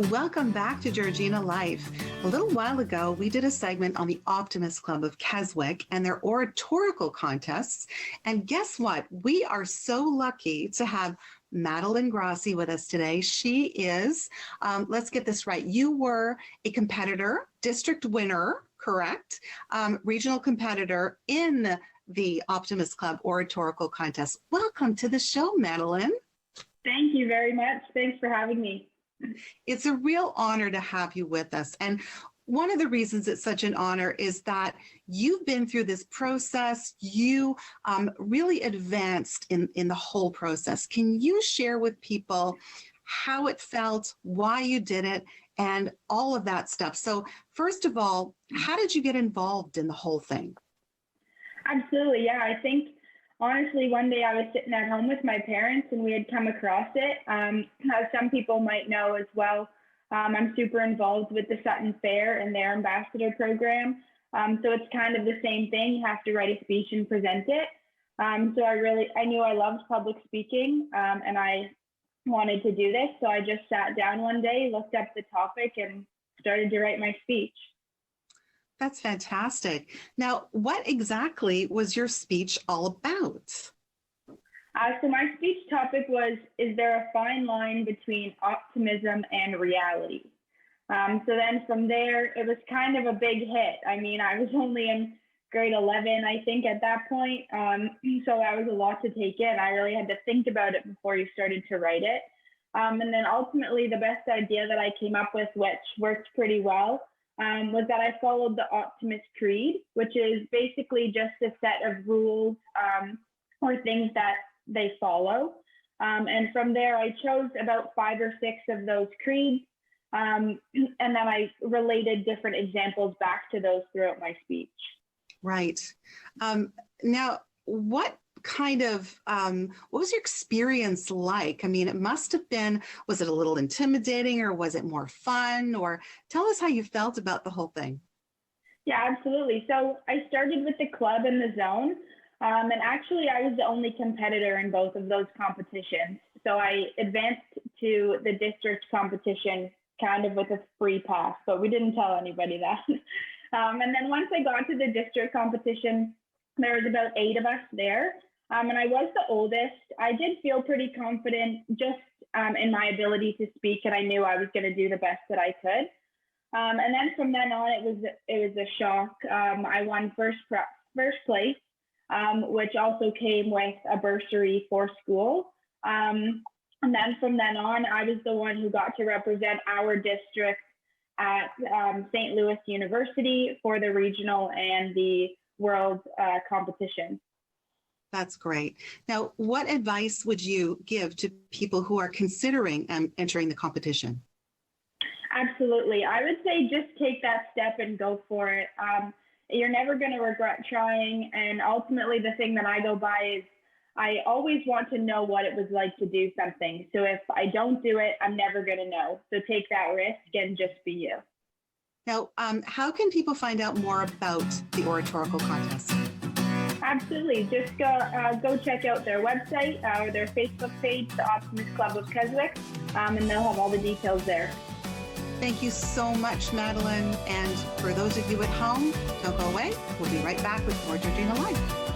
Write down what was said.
Welcome back to Georgina Life. A little while ago, we did a segment on the Optimist Club of Keswick and their oratorical contests. And guess what? We are so lucky to have Madeline Grassi with us today. She is, let's get this right, you were a competitor, district winner, correct? Regional competitor in the Optimist Club oratorical contest. Welcome to the show, Madeline. Thank you very much. Thanks for having me. It's a real honor to have you with us. And one of the reasons it's such an honor is that you've been through this process. You really advanced in the whole process. Can you share with people how it felt, why you did it, and all of that stuff? So first of all, how did you get involved in the whole thing? Absolutely. Yeah, I think honestly, one day I was sitting at home with my parents and we had come across it. As some people might know as well, I'm super involved with the Sutton Fair and their ambassador program. So it's kind of the same thing. You have to write a speech and present it. So I knew I loved public speaking and I wanted to do this. So I just sat down one day, looked up the topic and started to write my speech. That's fantastic. Now, what exactly was your speech all about? So my speech topic was, is there a fine line between optimism and reality? So then from there, it was kind of a big hit. I mean, I was only in grade 11, I think, at that point. So that was a lot to take in. I really had to think about it before you started to write it. And then ultimately, the best idea that I came up with, which worked pretty well, was that I followed the Optimist Creed, which is basically just a set of rules or things that they follow. And from there, I chose about 5 or 6 of those creeds, and then I related different examples back to those throughout my speech. Right. Now, what was your experience like? I mean, it must have been, was it a little intimidating or was it more fun? Or tell us how you felt about the whole thing. Yeah, absolutely. So I started with the club and the zone. And actually, I was the only competitor in both of those competitions. So I advanced to the district competition kind of with a free pass, but we didn't tell anybody that. And then once I got to the district competition, there was about 8 of us there. And I was the oldest. I did feel pretty confident just in my ability to speak, and I knew I was going to do the best that I could. And then from then on, it was a shock. I won first place, which also came with a bursary for school. And then from then on, I was the one who got to represent our district at St. Louis University for the regional and the world competition. That's great. Now, what advice would you give to people who are considering entering the competition? Absolutely. I would say just take that step and go for it. You're never going to regret trying. And ultimately, the thing that I go by is I always want to know what it was like to do something. So if I don't do it, I'm never going to know. So take that risk and just be you. Now, how can people find out more about the oratorical contest? Absolutely. Just go check out their website or their Facebook page, the Optimist Club of Keswick, and they'll have all the details there. Thank you so much, Madeline. And for those of you at home, don't go away. We'll be right back with more Georgina Life.